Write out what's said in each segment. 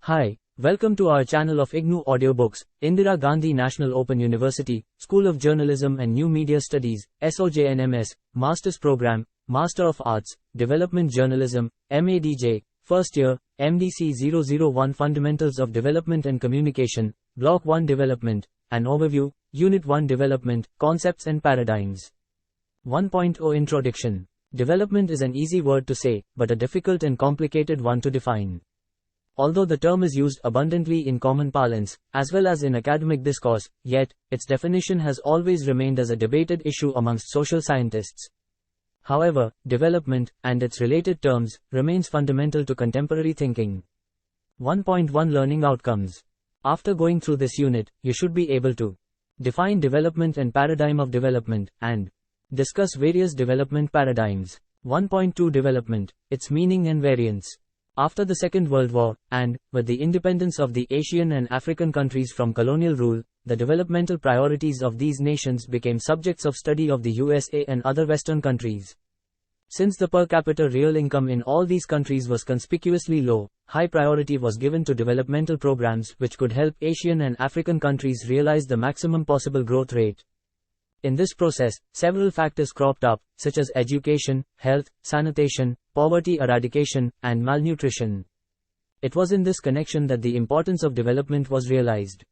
Hi, welcome to our channel of ignouaudiobooks, Indira Gandhi National Open University, School of Journalism and New Media Studies, SOJNMS, Master's Program, Master of Arts, Development Journalism, MADJ, First Year, MDC-001 Fundamentals of Development and Communication, Block-1 Development, an Overview, Unit-1 Development, Concepts and Paradigms. 1.0 Introduction. Development is an easy word to say, but a difficult and complicated one to define. Although the term is used abundantly in common parlance, as well as in academic discourse, yet, its definition has always remained as a debated issue amongst social scientists. However, development, and its related terms, remains fundamental to contemporary thinking. 1.1 Learning Outcomes. After going through this unit, you should be able to define development and paradigm of development, and discuss various development paradigms. 1.2 Development, its meaning and variance. After the Second World War, and with the independence of the Asian and African countries from colonial rule, the developmental priorities of these nations became subjects of study of the USA and other Western countries. Since the per capita real income in all these countries was conspicuously low, high priority was given to developmental programs which could help Asian and African countries realize the maximum possible growth rate. In this process, several factors cropped up, such as education, health, sanitation, poverty eradication, and malnutrition. It was in this connection that the importance of development was realized.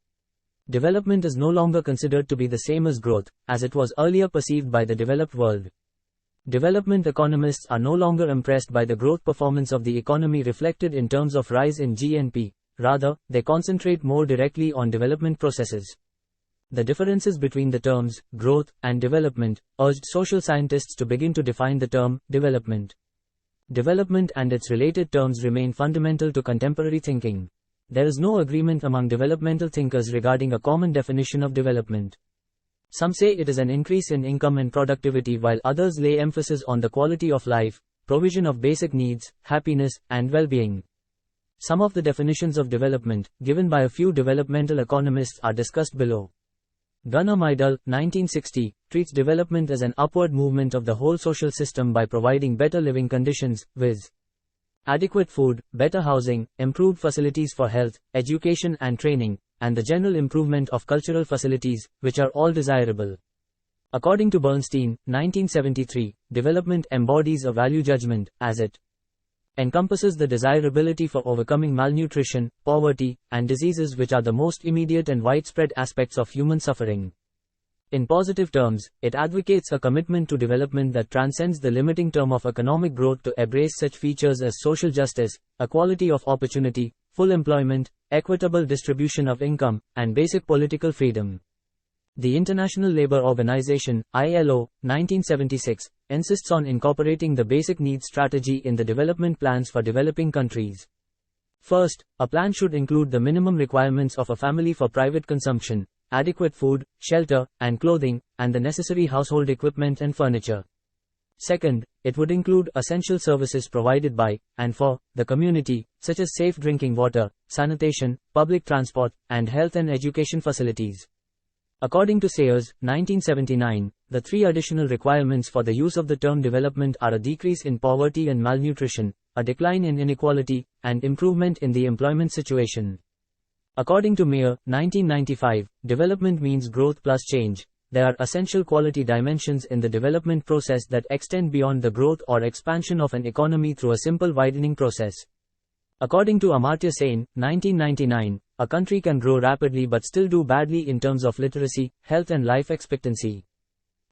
Development is no longer considered to be the same as growth, as it was earlier perceived by the developed world. Development economists are no longer impressed by the growth performance of the economy reflected in terms of rise in GNP, rather, they concentrate more directly on development processes. The differences between the terms, growth, and development, urged social scientists to begin to define the term, development. Development and its related terms remain fundamental to contemporary thinking. There is no agreement among developmental thinkers regarding a common definition of development. Some say it is an increase in income and productivity, while others lay emphasis on the quality of life, provision of basic needs, happiness, and well-being. Some of the definitions of development, given by a few developmental economists, are discussed below. Gunnar Myrdal, 1960, treats development as an upward movement of the whole social system by providing better living conditions, viz. adequate food, better housing, improved facilities for health, education and training, and the general improvement of cultural facilities, which are all desirable. According to Bernstein, 1973, development embodies a value judgment, as it encompasses the desirability for overcoming malnutrition, poverty, and diseases, which are the most immediate and widespread aspects of human suffering. In positive terms, it advocates a commitment to development that transcends the limiting term of economic growth to embrace such features as social justice, equality of opportunity, full employment, equitable distribution of income, and basic political freedom. The International Labour Organization, ILO, 1976, insists on incorporating the basic needs strategy in the development plans for developing countries. First, a plan should include the minimum requirements of a family for private consumption, adequate food, shelter, and clothing, and the necessary household equipment and furniture. Second, it would include essential services provided by, and for, the community, such as safe drinking water, sanitation, public transport, and health and education facilities. According to Sayers, 1979, the three additional requirements for the use of the term development are a decrease in poverty and malnutrition, a decline in inequality, and improvement in the employment situation. According to Mayer, 1995, development means growth plus change. There are essential quality dimensions in the development process that extend beyond the growth or expansion of an economy through a simple widening process. According to Amartya Sen, 1999, a country can grow rapidly but still do badly in terms of literacy, health and life expectancy.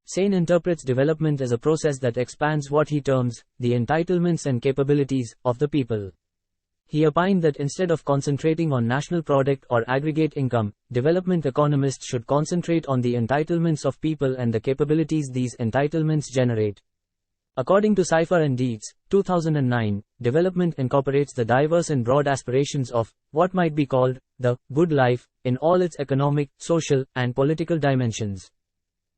Sen interprets development as a process that expands what he terms, the entitlements and capabilities, of the people. He opined that instead of concentrating on national product or aggregate income, development economists should concentrate on the entitlements of people and the capabilities these entitlements generate. According to Cipher and Dietz, 2009, development incorporates the diverse and broad aspirations of what might be called the good life in all its economic, social, and political dimensions.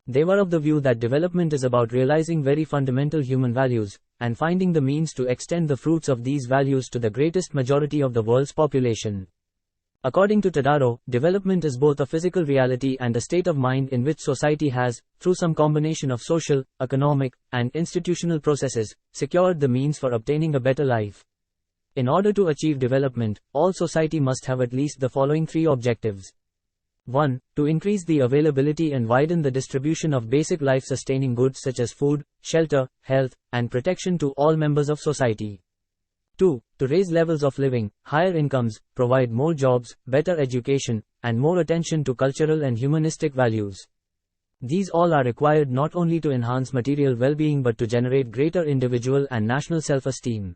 They were of the view that development is about realizing very fundamental human values and finding the means to extend the fruits of these values to the greatest majority of the world's population. According to Tadaro, development is both a physical reality and a state of mind in which society has, through some combination of social, economic, and institutional processes, secured the means for obtaining a better life. In order to achieve development, all society must have at least the following three objectives. 1. To increase the availability and widen the distribution of basic life-sustaining goods such as food, shelter, health, and protection to all members of society. 2. To raise levels of living, higher incomes, provide more jobs, better education, and more attention to cultural and humanistic values. These all are required not only to enhance material well-being but to generate greater individual and national self-esteem.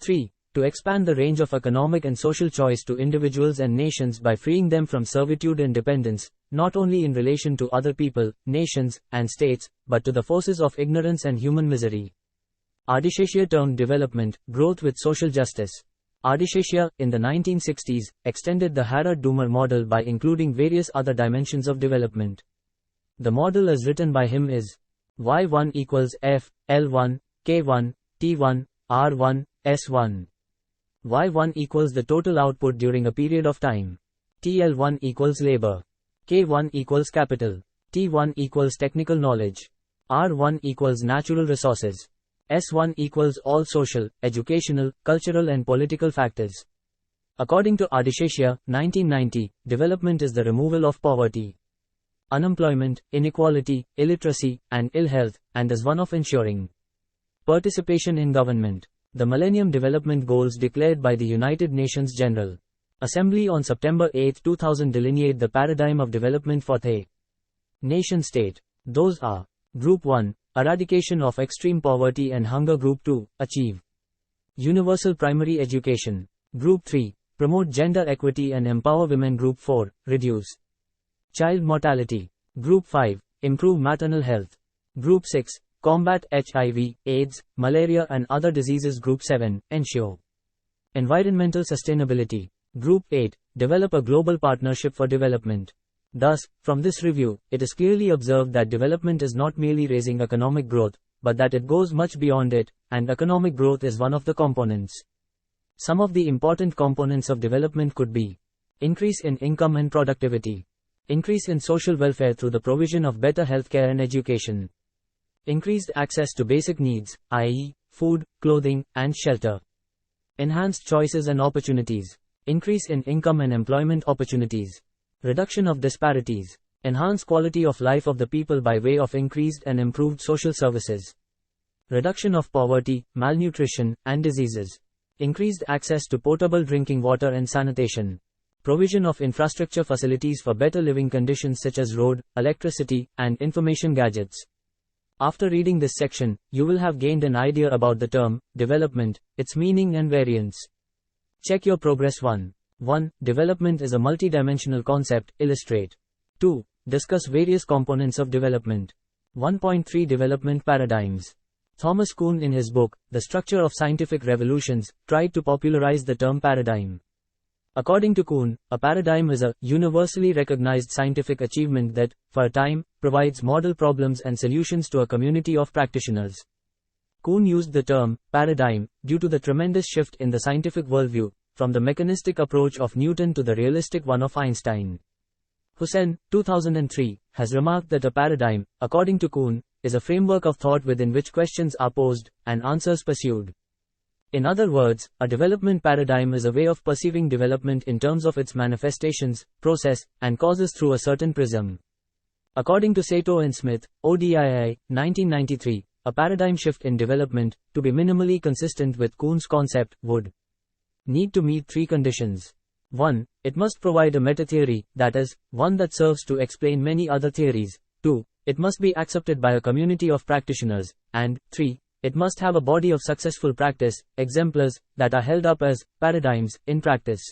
3. To expand the range of economic and social choice to individuals and nations by freeing them from servitude and dependence, not only in relation to other people, nations, and states, but to the forces of ignorance and human misery. Ardishasia termed development, growth with social justice. Ardishasia, in the 1960s, extended the Harald-Doomer model by including various other dimensions of development. The model as written by him is Y1 equals F, L1, K1, T1, R1, S1. Y1 equals the total output during a period of time. TL1 equals labor. K1 equals capital. T1 equals technical knowledge. R1 equals natural resources. S1 equals all social, educational, cultural and political factors. According to Ardishasia, 1990, development is the removal of poverty, unemployment, inequality, illiteracy, and ill health, and is one of ensuring participation in government. The Millennium Development Goals declared by the United Nations General Assembly on September 8, 2000 delineate the paradigm of development for the nation-state. Those are: Group 1, eradication of extreme poverty and hunger. Group 2, achieve universal primary education. Group 3, promote gender equity and empower women. Group 4, reduce child mortality. Group 5, improve maternal health. Group 6, combat HIV, AIDS, malaria and other diseases. Group 7, ensure environmental sustainability. Group 8, develop a global partnership for development. Thus, from this review, it is clearly observed that development is not merely raising economic growth, but that it goes much beyond it, and economic growth is one of the components. Some of the important components of development could be: increase in income and productivity, increase in social welfare through the provision of better healthcare and education, increased access to basic needs, i.e., food, clothing, and shelter, enhanced choices and opportunities, increase in income and employment opportunities, reduction of disparities, enhance quality of life of the people by way of increased and improved social services, reduction of poverty, malnutrition, and diseases, increased access to potable drinking water and sanitation, provision of infrastructure facilities for better living conditions such as road, electricity, and information gadgets. After reading this section, you will have gained an idea about the term development, its meaning and variants. Check your progress. 1. Development is a multi-dimensional concept. Illustrate. 2. Discuss various components of development. 1.3 Development paradigms. Thomas Kuhn, in his book, The Structure of Scientific Revolutions, tried to popularize the term paradigm. According to Kuhn, a paradigm is a universally recognized scientific achievement that, for a time, provides model problems and solutions to a community of practitioners. Kuhn used the term paradigm due to the tremendous shift in the scientific worldview, from the mechanistic approach of Newton to the realistic one of Einstein. Hussain, 2003, has remarked that a paradigm, according to Kuhn, is a framework of thought within which questions are posed and answers pursued. In other words, a development paradigm is a way of perceiving development in terms of its manifestations, process, and causes through a certain prism. According to Sato and Smith, ODII, 1993, a paradigm shift in development, to be minimally consistent with Kuhn's concept, would need to meet three conditions. 1. It must provide a meta-theory, that is, one that serves to explain many other theories. 2. It must be accepted by a community of practitioners. And 3. It must have a body of successful practice, exemplars, that are held up as paradigms in practice.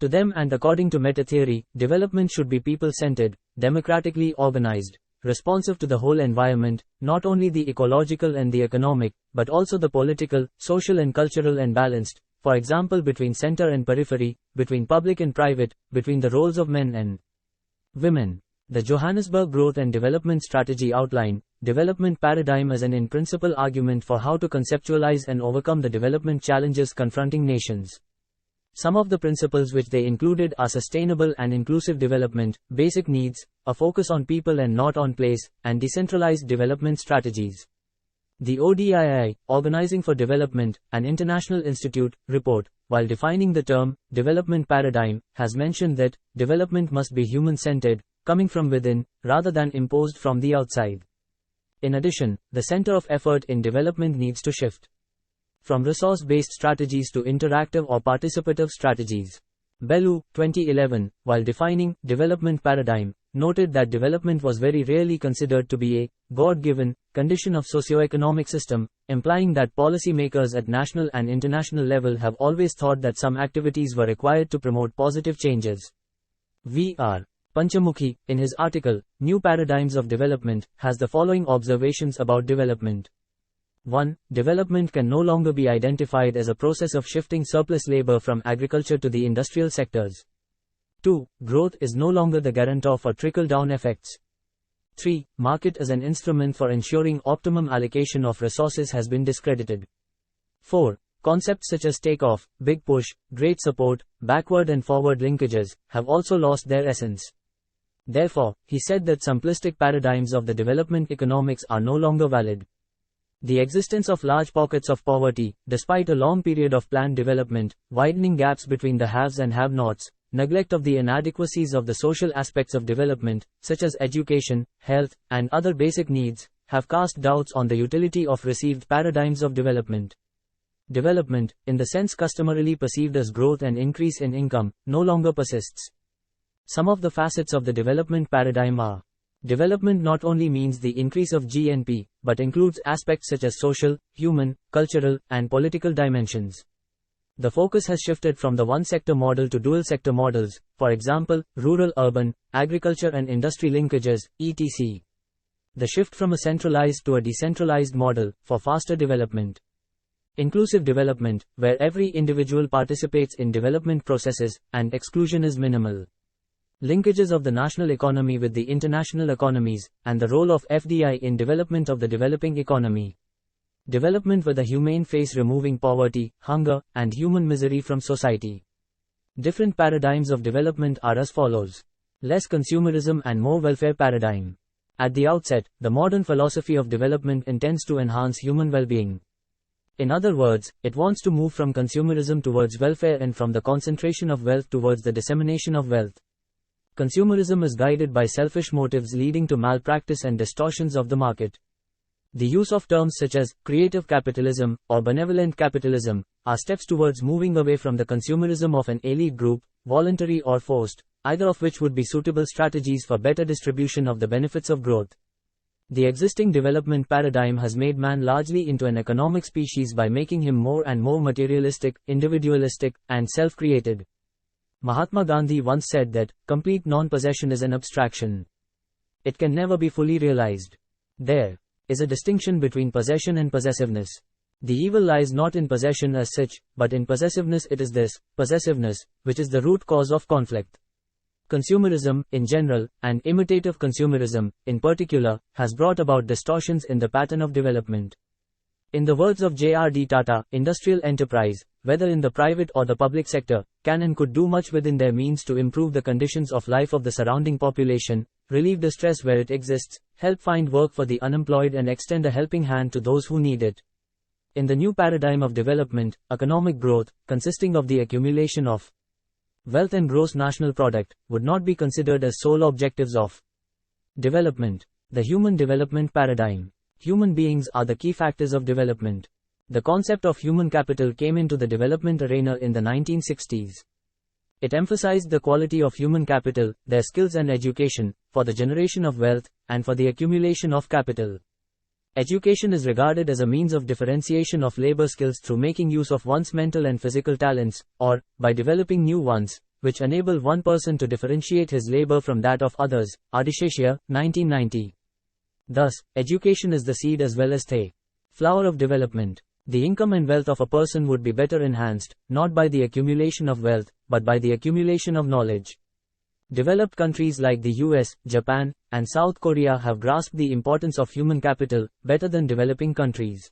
To them and according to meta-theory, development should be people-centered, democratically organized, responsive to the whole environment, not only the ecological and the economic, but also the political, social and cultural, and balanced, for example between center and periphery, between public and private, between the roles of men and women. The Johannesburg Growth and Development Strategy outline development paradigm as an in-principle argument for how to conceptualize and overcome the development challenges confronting nations. Some of the principles which they included are sustainable and inclusive development, basic needs, a focus on people and not on place, and decentralized development strategies. The ODII, Organizing for Development, an international institute, report, while defining the term, development paradigm, has mentioned that, development must be human-centered, coming from within, rather than imposed from the outside. In addition, the center of effort in development needs to shift from resource-based strategies to interactive or participative strategies. Bellew, 2011, while defining development paradigm, noted that development was very rarely considered to be a God-given condition of socio-economic system, implying that policymakers at national and international level have always thought that some activities were required to promote positive changes. V.R. Panchamukhi, in his article, New Paradigms of Development, has the following observations about development. 1. Development can no longer be identified as a process of shifting surplus labor from agriculture to the industrial sectors. 2. Growth is no longer the guarantor for trickle-down effects. 3. Market as an instrument for ensuring optimum allocation of resources has been discredited. 4. Concepts such as take-off, big push, great support, backward and forward linkages, have also lost their essence. Therefore, he said that simplistic paradigms of the development economics are no longer valid. The existence of large pockets of poverty, despite a long period of planned development, widening gaps between the haves and have-nots, neglect of the inadequacies of the social aspects of development, such as education, health, and other basic needs, have cast doubts on the utility of received paradigms of development. Development, in the sense customarily perceived as growth and increase in income, no longer persists. Some of the facets of the development paradigm are: development not only means the increase of GNP, but includes aspects such as social, human, cultural, and political dimensions. The focus has shifted from the one-sector model to dual-sector models, for example, rural-urban, agriculture and industry linkages, etc. The shift from a centralized to a decentralized model, for faster development. Inclusive development, where every individual participates in development processes, and exclusion is minimal. Linkages of the national economy with the international economies, and the role of FDI in development of the developing economy. Development with a humane face, removing poverty, hunger, and human misery from society. Different paradigms of development are as follows. Less consumerism and more welfare paradigm. At the outset, the modern philosophy of development intends to enhance human well-being. In other words, it wants to move from consumerism towards welfare and from the concentration of wealth towards the dissemination of wealth. Consumerism is guided by selfish motives leading to malpractice and distortions of the market. The use of terms such as creative capitalism or benevolent capitalism are steps towards moving away from the consumerism of an elite group, voluntary or forced, either of which would be suitable strategies for better distribution of the benefits of growth. The existing development paradigm has made man largely into an economic species by making him more and more materialistic, individualistic, and self-created. Mahatma Gandhi once said that, complete non-possession is an abstraction. It can never be fully realized. There is a distinction between possession and possessiveness. The evil lies not in possession as such, but in possessiveness. It is this possessiveness which is the root cause of conflict. Consumerism, in general, and imitative consumerism, in particular, has brought about distortions in the pattern of development. In the words of J.R.D. Tata, industrial enterprise, whether in the private or the public sector, can and could do much within their means to improve the conditions of life of the surrounding population, relieve distress where it exists, help find work for the unemployed and extend a helping hand to those who need it. In the new paradigm of development, economic growth, consisting of the accumulation of wealth and gross national product, would not be considered as sole objectives of development. The human development paradigm. Human beings are the key factors of development. The concept of human capital came into the development arena in the 1960s. It emphasized the quality of human capital, their skills and education, for the generation of wealth, and for the accumulation of capital. Education is regarded as a means of differentiation of labor skills through making use of one's mental and physical talents, or, by developing new ones, which enable one person to differentiate his labor from that of others. Adisheshia, 1990. Thus, education is the seed as well as the flower of development. The income and wealth of a person would be better enhanced, not by the accumulation of wealth, but by the accumulation of knowledge. Developed countries like the US, Japan, and South Korea have grasped the importance of human capital better than developing countries.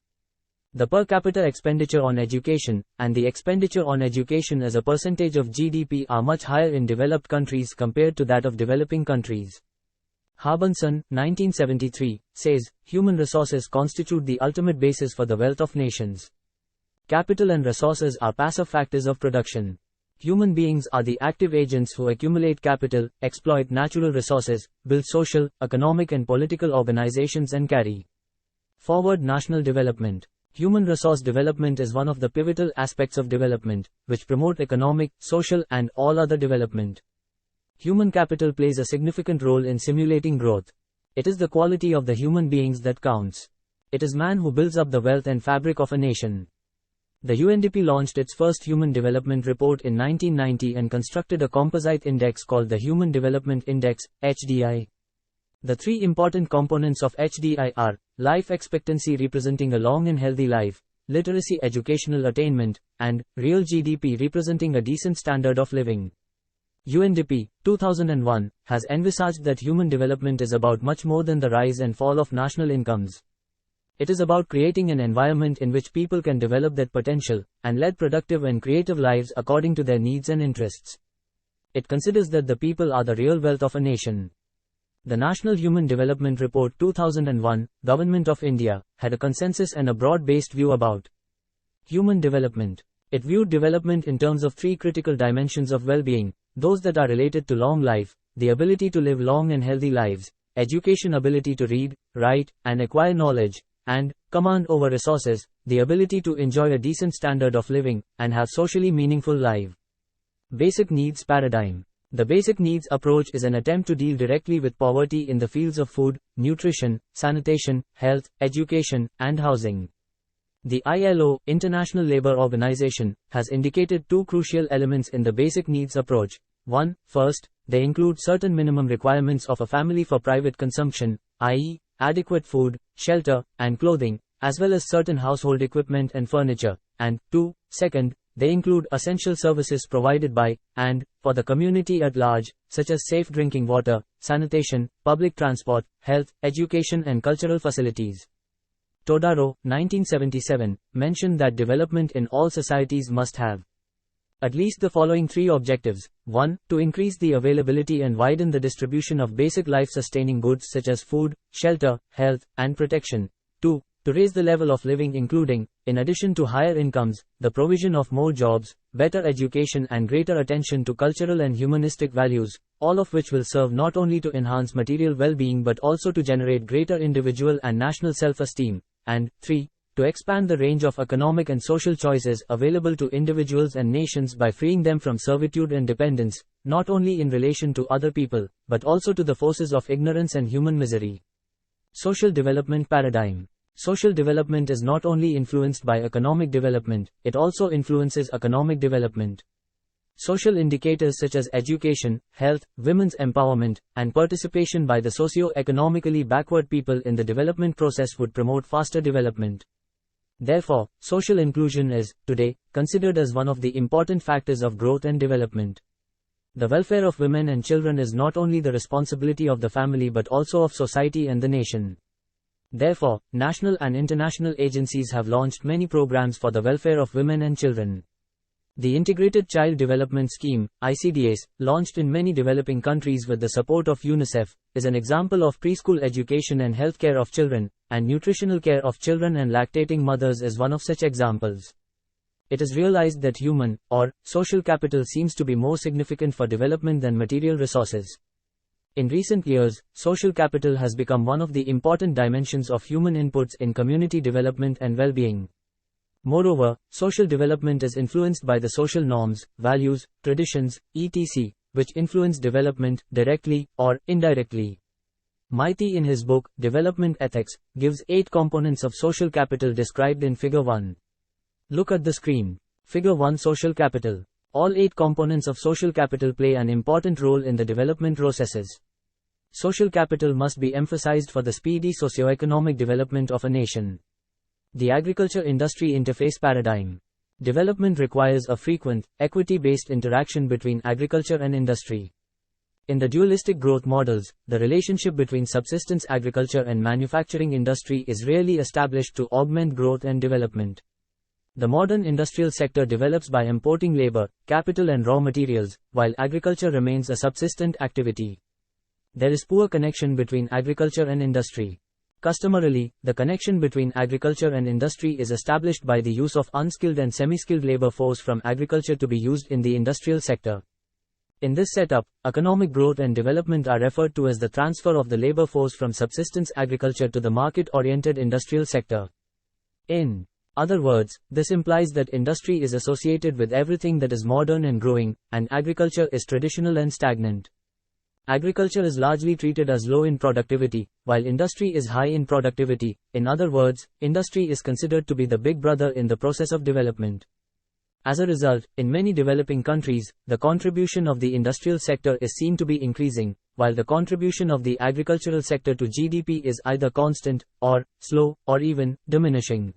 The per capita expenditure on education, and the expenditure on education as a percentage of GDP are much higher in developed countries compared to that of developing countries. Harbinson, 1973, says, human resources constitute the ultimate basis for the wealth of nations. Capital and resources are passive factors of production. Human beings are the active agents who accumulate capital, exploit natural resources, build social, economic and political organizations and carry forward national development. Human resource development is one of the pivotal aspects of development, which promote economic, social and all other development. Human capital plays a significant role in simulating growth. It is the quality of the human beings that counts. It is man who builds up the wealth and fabric of a nation. The UNDP launched its first Human Development Report in 1990 and constructed a composite index called the Human Development Index, HDI. The three important components of HDI are life expectancy representing a long and healthy life, literacy educational attainment, and real GDP representing a decent standard of living. UNDP, 2001, has envisaged that human development is about much more than the rise and fall of national incomes. It is about creating an environment in which people can develop their potential, and lead productive and creative lives according to their needs and interests. It considers that the people are the real wealth of a nation. The National Human Development Report 2001, Government of India, had a consensus and a broad-based view about human development. It viewed development in terms of three critical dimensions of well-being, those that are related to long life, the ability to live long and healthy lives, education ability to read, write, and acquire knowledge, and command over resources, the ability to enjoy a decent standard of living, and have socially meaningful life. Basic Needs Paradigm. The basic needs approach is an attempt to deal directly with poverty in the fields of food, nutrition, sanitation, health, education, and housing. The ILO, International Labour Organization, has indicated two crucial elements in the basic needs approach. First, they include certain minimum requirements of a family for private consumption, i.e., adequate food, shelter, and clothing, as well as certain household equipment and furniture, and second, they include essential services provided by, and for the community at large, such as safe drinking water, sanitation, public transport, health, education and cultural facilities. Todaro, 1977, mentioned that development in all societies must have at least the following three objectives. 1. To increase the availability and widen the distribution of basic life-sustaining goods such as food, shelter, health, and protection. 2. To raise the level of living including, in addition to higher incomes, the provision of more jobs, better education and greater attention to cultural and humanistic values, all of which will serve not only to enhance material well-being but also to generate greater individual and national self-esteem. And 3. To expand the range of economic and social choices available to individuals and nations by freeing them from servitude and dependence, not only in relation to other people, but also to the forces of ignorance and human misery. Social Development Paradigm. Social development is not only influenced by economic development, it also influences economic development. Social indicators such as education, health, women's empowerment, and participation by the socio-economically backward people in the development process would promote faster development. Therefore, social inclusion is, today, considered as one of the important factors of growth and development. The welfare of women and children is not only the responsibility of the family but also of society and the nation. Therefore, national and international agencies have launched many programs for the welfare of women and children. The Integrated Child Development Scheme, ICDS, launched in many developing countries with the support of UNICEF, is an example of preschool education and health care of children, and nutritional care of children and lactating mothers is one of such examples. It is realized that human, or social capital seems to be more significant for development than material resources. In recent years, social capital has become one of the important dimensions of human inputs in community development and well-being. Moreover, social development is influenced by the social norms, values, traditions, etc., which influence development, directly or indirectly. Maiti in his book, Development Ethics, gives 8 components of social capital described in Figure 1. Look at the screen. Figure 1 Social Capital. All 8 components of social capital play an important role in the development processes. Social capital must be emphasized for the speedy socio-economic development of a nation. The agriculture-industry interface paradigm. Development requires a frequent, equity-based interaction between agriculture and industry. In the dualistic growth models, the relationship between subsistence agriculture and manufacturing industry is rarely established to augment growth and development. The modern industrial sector develops by importing labor, capital and raw materials, while agriculture remains a subsistent activity. There is poor connection between agriculture and industry. Customarily, the connection between agriculture and industry is established by the use of unskilled and semi-skilled labor force from agriculture to be used in the industrial sector. In this setup, economic growth and development are referred to as the transfer of the labor force from subsistence agriculture to the market-oriented industrial sector. In other words, this implies that industry is associated with everything that is modern and growing, and agriculture is traditional and stagnant. Agriculture is largely treated as low in productivity, while industry is high in productivity. In other words, industry is considered to be the big brother in the process of development. As a result, in many developing countries, the contribution of the industrial sector is seen to be increasing, while the contribution of the agricultural sector to GDP is either constant, or slow, or even diminishing.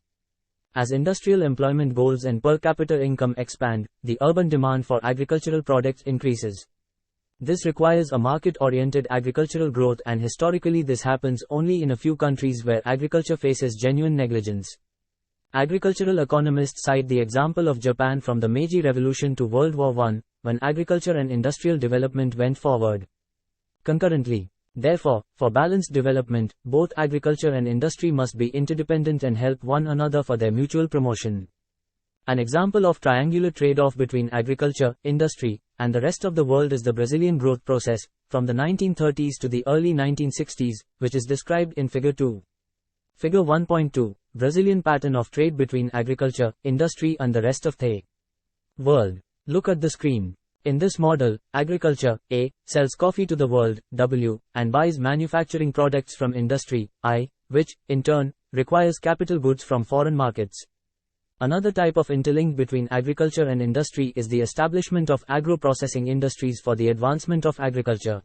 As industrial employment goals and per capita income expand, the urban demand for agricultural products increases. This requires a market-oriented agricultural growth, and historically this happens only in a few countries where agriculture faces genuine negligence. Agricultural economists cite the example of Japan from the Meiji Revolution to World War I, when agriculture and industrial development went forward concurrently. Therefore, for balanced development, both agriculture and industry must be interdependent and help one another for their mutual promotion. An example of triangular trade-off between agriculture, industry, and the rest of the world is the Brazilian growth process, from the 1930s to the early 1960s, which is described in Figure 2. Figure 1.2, Brazilian pattern of trade between agriculture, industry and the rest of the world. Look at the screen. In this model, agriculture, A, sells coffee to the world, W, and buys manufacturing products from industry, I, which, in turn, requires capital goods from foreign markets. Another type of interlink between agriculture and industry is the establishment of agro-processing industries for the advancement of agriculture.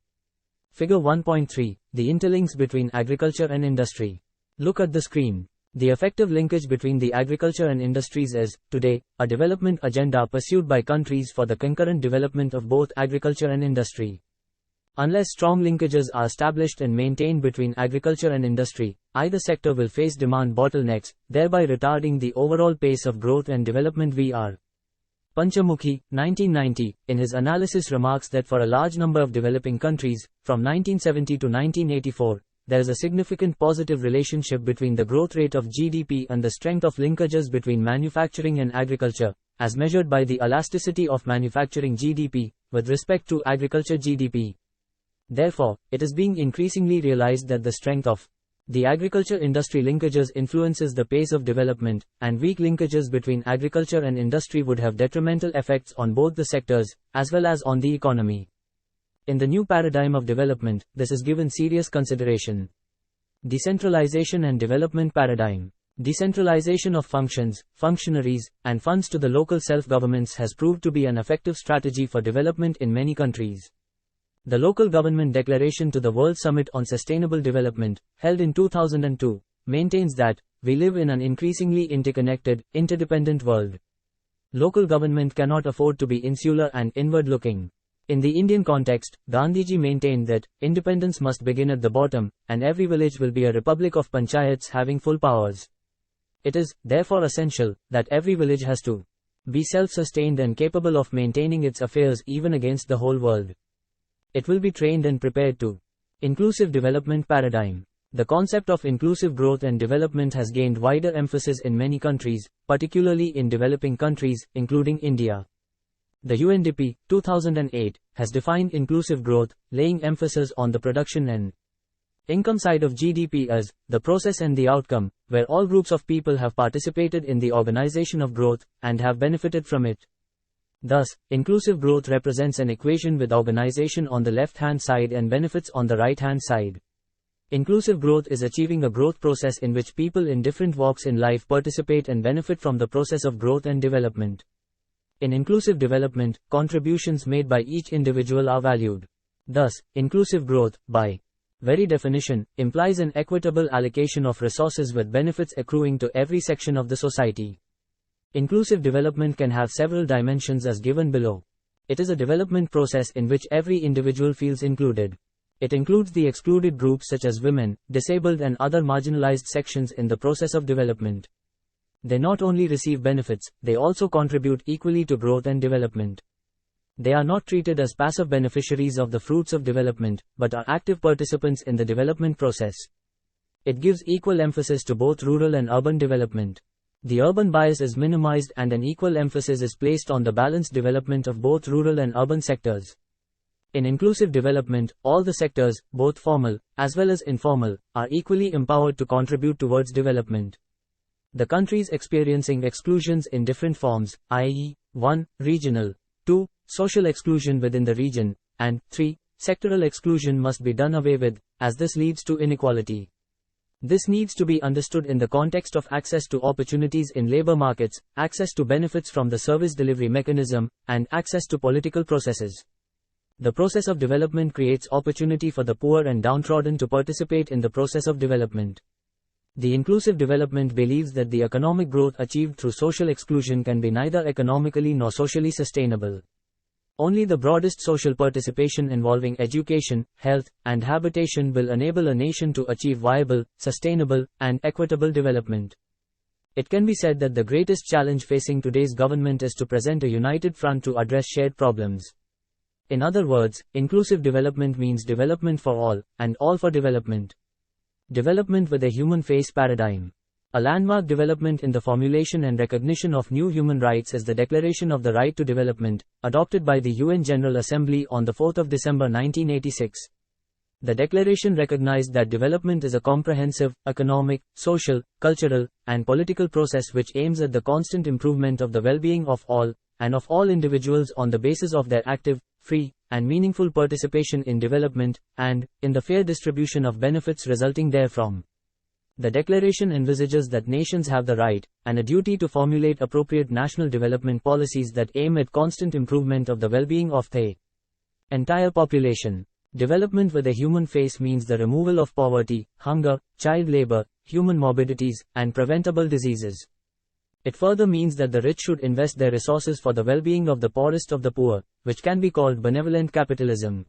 Figure 1.3, the interlinks between agriculture and industry. Look at the screen. The effective linkage between the agriculture and industries is, today, a development agenda pursued by countries for the concurrent development of both agriculture and industry. Unless strong linkages are established and maintained between agriculture and industry, either sector will face demand bottlenecks, thereby retarding the overall pace of growth and development. Vr. Panchamukhi, 1990, in his analysis remarks that for a large number of developing countries, from 1970 to 1984, there is a significant positive relationship between the growth rate of GDP and the strength of linkages between manufacturing and agriculture, as measured by the elasticity of manufacturing GDP, with respect to agriculture GDP. Therefore, it is being increasingly realized that the strength of the agriculture-industry linkages influences the pace of development, and weak linkages between agriculture and industry would have detrimental effects on both the sectors, as well as on the economy. In the new paradigm of development, this is given serious consideration. Decentralization and development paradigm. Decentralization of functions, functionaries, and funds to the local self-governments has proved to be an effective strategy for development in many countries. The Local Government Declaration to the World Summit on Sustainable Development, held in 2002, maintains that we live in an increasingly interconnected, interdependent world. Local government cannot afford to be insular and inward-looking. In the Indian context, Gandhiji maintained that independence must begin at the bottom, and every village will be a republic of panchayats having full powers. It is, therefore, essential that every village has to be self-sustained and capable of maintaining its affairs even against the whole world. It will be trained and prepared to. Inclusive development paradigm. The concept of inclusive growth and development has gained wider emphasis in many countries, particularly in developing countries, including India. The UNDP, 2008, has defined inclusive growth, laying emphasis on the production and income side of GDP as the process and the outcome, where all groups of people have participated in the organization of growth and have benefited from it. Thus, inclusive growth represents an equation with organization on the left-hand side and benefits on the right-hand side. Inclusive growth is achieving a growth process in which people in different walks in life participate and benefit from the process of growth and development. In inclusive development, contributions made by each individual are valued. Thus, inclusive growth, by very definition, implies an equitable allocation of resources with benefits accruing to every section of the society. Inclusive development can have several dimensions as given below. It is a development process in which every individual feels included. It includes the excluded groups such as women, disabled and other marginalized sections in the process of development. They not only receive benefits, they also contribute equally to growth and development. They are not treated as passive beneficiaries of the fruits of development, but are active participants in the development process. It gives equal emphasis to both rural and urban development. The urban bias is minimized and an equal emphasis is placed on the balanced development of both rural and urban sectors. In inclusive development, all the sectors, both formal, as well as informal, are equally empowered to contribute towards development. The countries experiencing exclusions in different forms, i.e., 1. Regional, 2. Social exclusion within the region, and 3. Sectoral exclusion must be done away with, as this leads to inequality. This needs to be understood in the context of access to opportunities in labor markets, access to benefits from the service delivery mechanism, and access to political processes. The process of development creates opportunity for the poor and downtrodden to participate in the process of development. The inclusive development believes that the economic growth achieved through social exclusion can be neither economically nor socially sustainable. Only the broadest social participation involving education, health, and habitation will enable a nation to achieve viable, sustainable, and equitable development. It can be said that the greatest challenge facing today's government is to present a united front to address shared problems. In other words, inclusive development means development for all, and all for development. Development with a human face paradigm. A landmark development in the formulation and recognition of new human rights is the Declaration of the Right to Development, adopted by the UN General Assembly on 4 December 1986. The declaration recognized that development is a comprehensive, economic, social, cultural, and political process which aims at the constant improvement of the well-being of all, and of all individuals on the basis of their active, free, and meaningful participation in development, and, in the fair distribution of benefits resulting therefrom. The declaration envisages that nations have the right, and a duty to formulate appropriate national development policies that aim at constant improvement of the well-being of the entire population. Development with a human face means the removal of poverty, hunger, child labor, human morbidities, and preventable diseases. It further means that the rich should invest their resources for the well-being of the poorest of the poor, which can be called benevolent capitalism.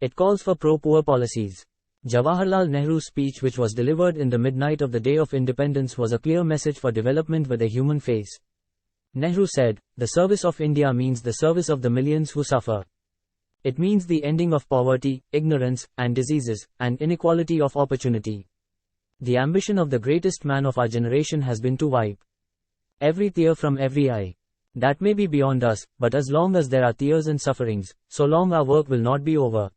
It calls for pro-poor policies. Jawaharlal Nehru's speech, which was delivered in the midnight of the Day of Independence, was a clear message for development with a human face. Nehru said, "The service of India means the service of the millions who suffer. It means the ending of poverty, ignorance, and diseases, and inequality of opportunity. The ambition of the greatest man of our generation has been to wipe every tear from every eye. That may be beyond us, but as long as there are tears and sufferings, so long our work will not be over."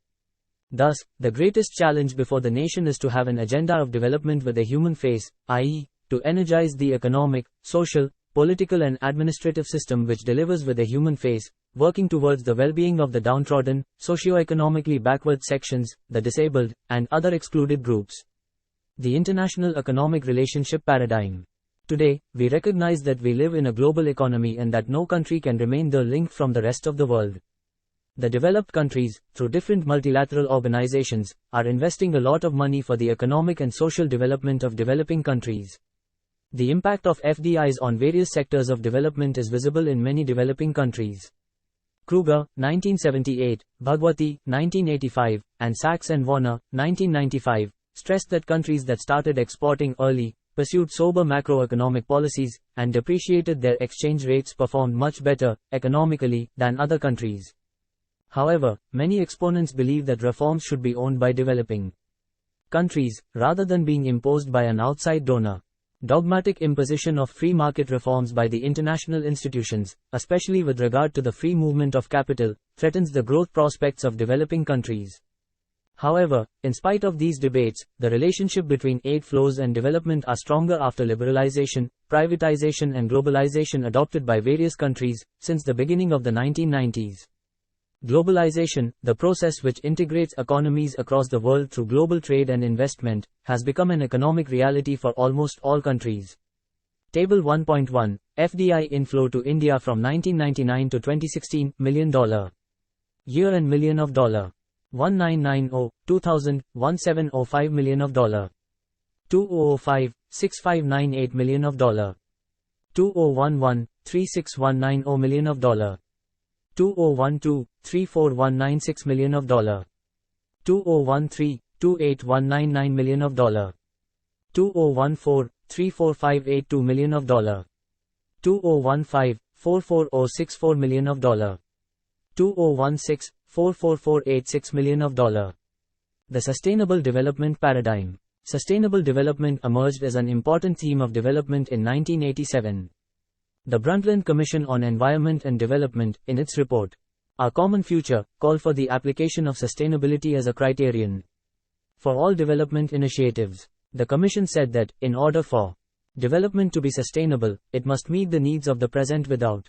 Thus, the greatest challenge before the nation is to have an agenda of development with a human face, i.e., to energize the economic, social, political and administrative system which delivers with a human face, working towards the well-being of the downtrodden, socio-economically backward sections, the disabled, and other excluded groups. The international economic relationship paradigm. Today, we recognize that we live in a global economy and that no country can remain linked from the rest of the world. The developed countries, through different multilateral organizations, are investing a lot of money for the economic and social development of developing countries. The impact of FDIs on various sectors of development is visible in many developing countries. Kruger, 1978, Bhagwati, 1985, and Sachs and Warner, 1995, stressed that countries that started exporting early, pursued sober macroeconomic policies, and depreciated their exchange rates performed much better, economically, than other countries. However, many exponents believe that reforms should be owned by developing countries, rather than being imposed by an outside donor. Dogmatic imposition of free market reforms by the international institutions, especially with regard to the free movement of capital, threatens the growth prospects of developing countries. However, in spite of these debates, the relationship between aid flows and development are stronger after liberalization, privatization and globalization adopted by various countries, since the beginning of the 1990s. Globalization, the process which integrates economies across the world through global trade and investment, has become an economic reality for almost all countries. Table 1.1, FDI inflow to India from 1999 to 2016, $1 million. Year and million of dollar. 1990, 2000, 1705 million of dollar. 2005, 6598 million of dollar. 2011, 36190 million of dollar. 2012, 34196 million of dollar. 2013, 28199 million of dollar. 2014, 34582 million of dollar. 2015, 44064 million of dollar. $2016,44486 million. The Sustainable Development Paradigm. Sustainable development emerged as an important theme of development in 1987. The Brundtland Commission on Environment and Development, in its report, Our Common Future, called for the application of sustainability as a criterion for all development initiatives. The Commission said that, in order for development to be sustainable, it must meet the needs of the present without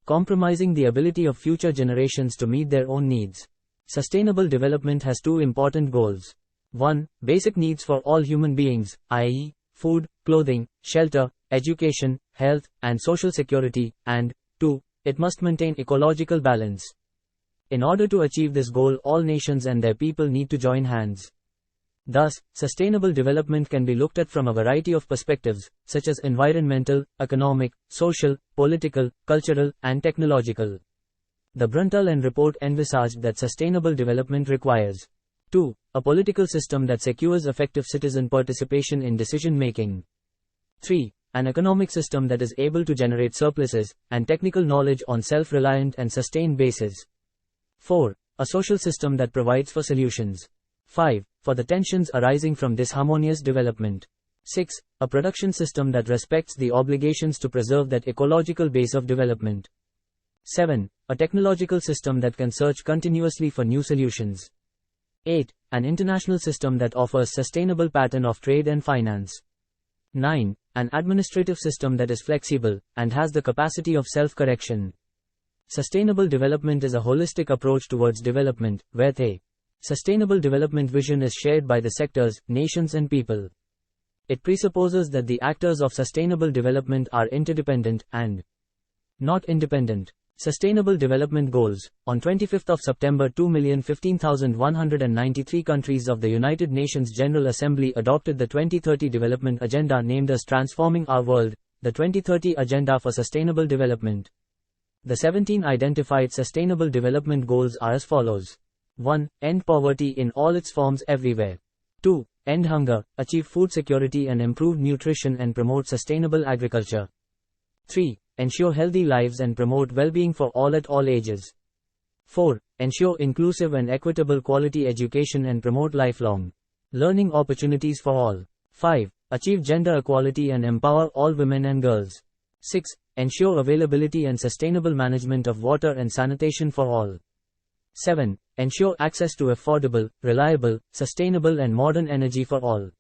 compromising the ability of future generations to meet their own needs. Sustainable development has two important goals. 1. Basic needs for all human beings, i.e., food, clothing, shelter, education, health, and social security, and 2. It must maintain ecological balance. In order to achieve this goal, all nations and their people need to join hands. Thus, sustainable development can be looked at from a variety of perspectives, such as environmental, economic, social, political, cultural, and technological. The Brundtland report envisaged that sustainable development requires 2. A political system that secures effective citizen participation in decision-making. 3. An economic system that is able to generate surpluses and technical knowledge on self-reliant and sustained basis. 4. A social system that provides for solutions. 5. For the tensions arising from disharmonious development. 6. A production system that respects the obligations to preserve that ecological base of development. 7. A technological system that can search continuously for new solutions. 8. An international system that offers sustainable pattern of trade and finance. 9. An administrative system that is flexible and has the capacity of self-correction. Sustainable development is a holistic approach towards development, where the sustainable development vision is shared by the sectors, nations and people. It presupposes that the actors of sustainable development are interdependent and not independent. Sustainable Development Goals. On 25th of September 2,015,193 countries of the United Nations General Assembly adopted the 2030 Development Agenda named as Transforming Our World, the 2030 Agenda for Sustainable Development. The 17 identified Sustainable Development Goals are as follows. 1. End poverty in all its forms everywhere. 2. End hunger, achieve food security and improve nutrition and promote sustainable agriculture. 3. Ensure healthy lives and promote well-being for all at all ages. 4. Ensure inclusive and equitable quality education and promote lifelong learning opportunities for all. 5. Achieve gender equality and empower all women and girls. 6. Ensure availability and sustainable management of water and sanitation for all. 7. Ensure access to affordable, reliable, sustainable and modern energy for all.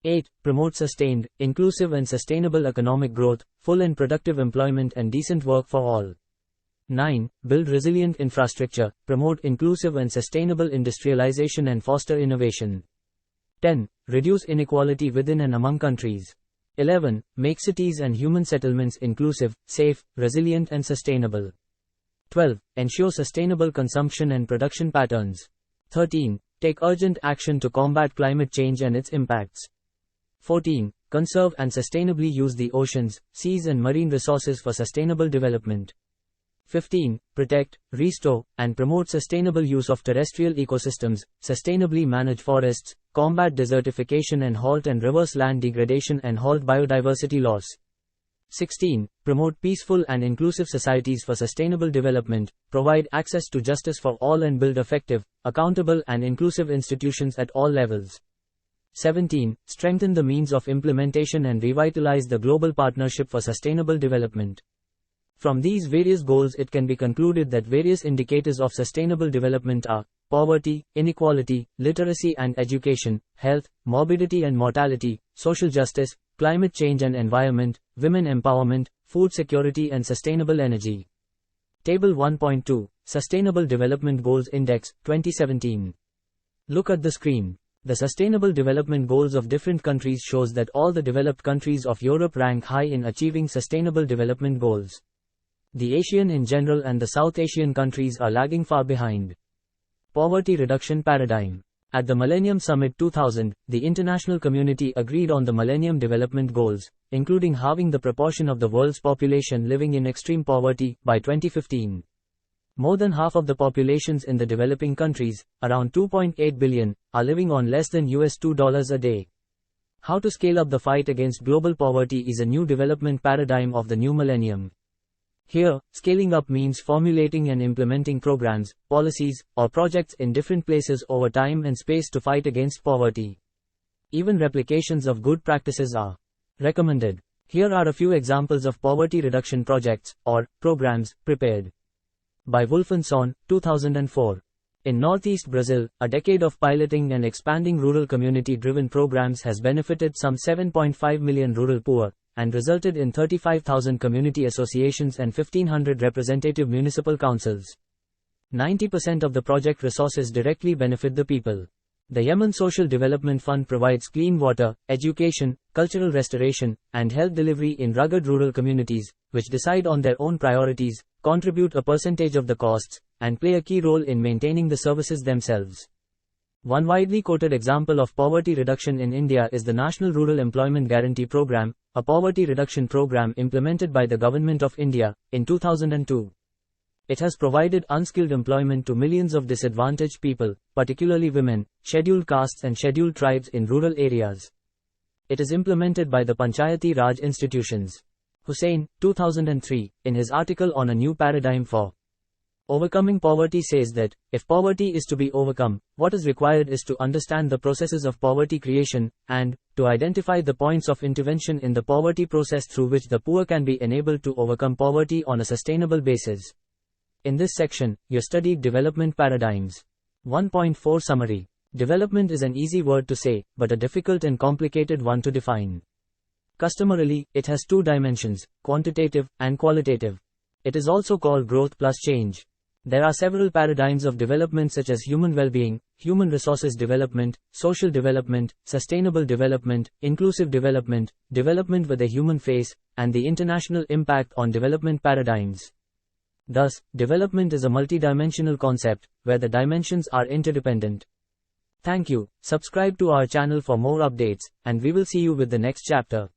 8. Promote sustained, inclusive and sustainable economic growth, full and productive employment and decent work for all. 9. Build resilient infrastructure, promote inclusive and sustainable industrialization and foster innovation. 10. Reduce inequality within and among countries. 11. Make cities and human settlements inclusive, safe, resilient and sustainable. 12. Ensure sustainable consumption and production patterns. 13. Take urgent action to combat climate change and its impacts. 14. Conserve and sustainably use the oceans, seas and marine resources for sustainable development. 15. Protect, restore, and promote sustainable use of terrestrial ecosystems, sustainably manage forests, combat desertification and halt and reverse land degradation and halt biodiversity loss. 16. Promote peaceful and inclusive societies for sustainable development, provide access to justice for all and build effective, accountable and inclusive institutions at all levels. 17. Strengthen the means of implementation and revitalize the global partnership for sustainable development. From these various goals it can be concluded that various indicators of sustainable development are poverty, inequality, literacy and education, health, morbidity and mortality, social justice, climate change and environment, women empowerment, food security and sustainable energy. Table 1.2, Sustainable Development Goals Index, 2017. Look at the screen. The Sustainable Development Goals of different countries shows that all the developed countries of Europe rank high in achieving Sustainable Development Goals. The Asian in general and the South Asian countries are lagging far behind. Poverty Reduction Paradigm. At the Millennium Summit 2000, the international community agreed on the Millennium Development Goals, including halving the proportion of the world's population living in extreme poverty by 2015. More than half of the populations in the developing countries, around 2.8 billion, are living on less than $2 a day. How to scale up the fight against global poverty is a new development paradigm of the new millennium. Here, scaling up means formulating and implementing programs, policies, or projects in different places over time and space to fight against poverty. Even replications of good practices are recommended. Here are a few examples of poverty reduction projects, or programs, prepared by Wolfensohn, 2004. In northeast Brazil, a decade of piloting and expanding rural community-driven programs has benefited some 7.5 million rural poor, and resulted in 35,000 community associations and 1,500 representative municipal councils. 90% of the project resources directly benefit the people. The Yemen Social Development Fund provides clean water, education, cultural restoration, and health delivery in rugged rural communities, which decide on their own priorities, contribute a percentage of the costs, and play a key role in maintaining the services themselves. One widely quoted example of poverty reduction in India is the National Rural Employment Guarantee Program, a poverty reduction program implemented by the Government of India in 2002. It has provided unskilled employment to millions of disadvantaged people, particularly women, scheduled castes and scheduled tribes in rural areas. It is implemented by the Panchayati Raj institutions. Hussain, 2003, in his article on a new paradigm for overcoming poverty says that, if poverty is to be overcome, what is required is to understand the processes of poverty creation, and to identify the points of intervention in the poverty process through which the poor can be enabled to overcome poverty on a sustainable basis. In this section, you studied development paradigms. 1.4 Summary. Development is an easy word to say, but a difficult and complicated one to define. Customarily, it has two dimensions, quantitative and qualitative. It is also called growth plus change. There are several paradigms of development such as human well-being, human resources development, social development, sustainable development, inclusive development, development with a human face, and the international impact on development paradigms. Thus, development is a multidimensional concept, where the dimensions are interdependent. Thank you. Subscribe to our channel for more updates, and we will see you with the next chapter.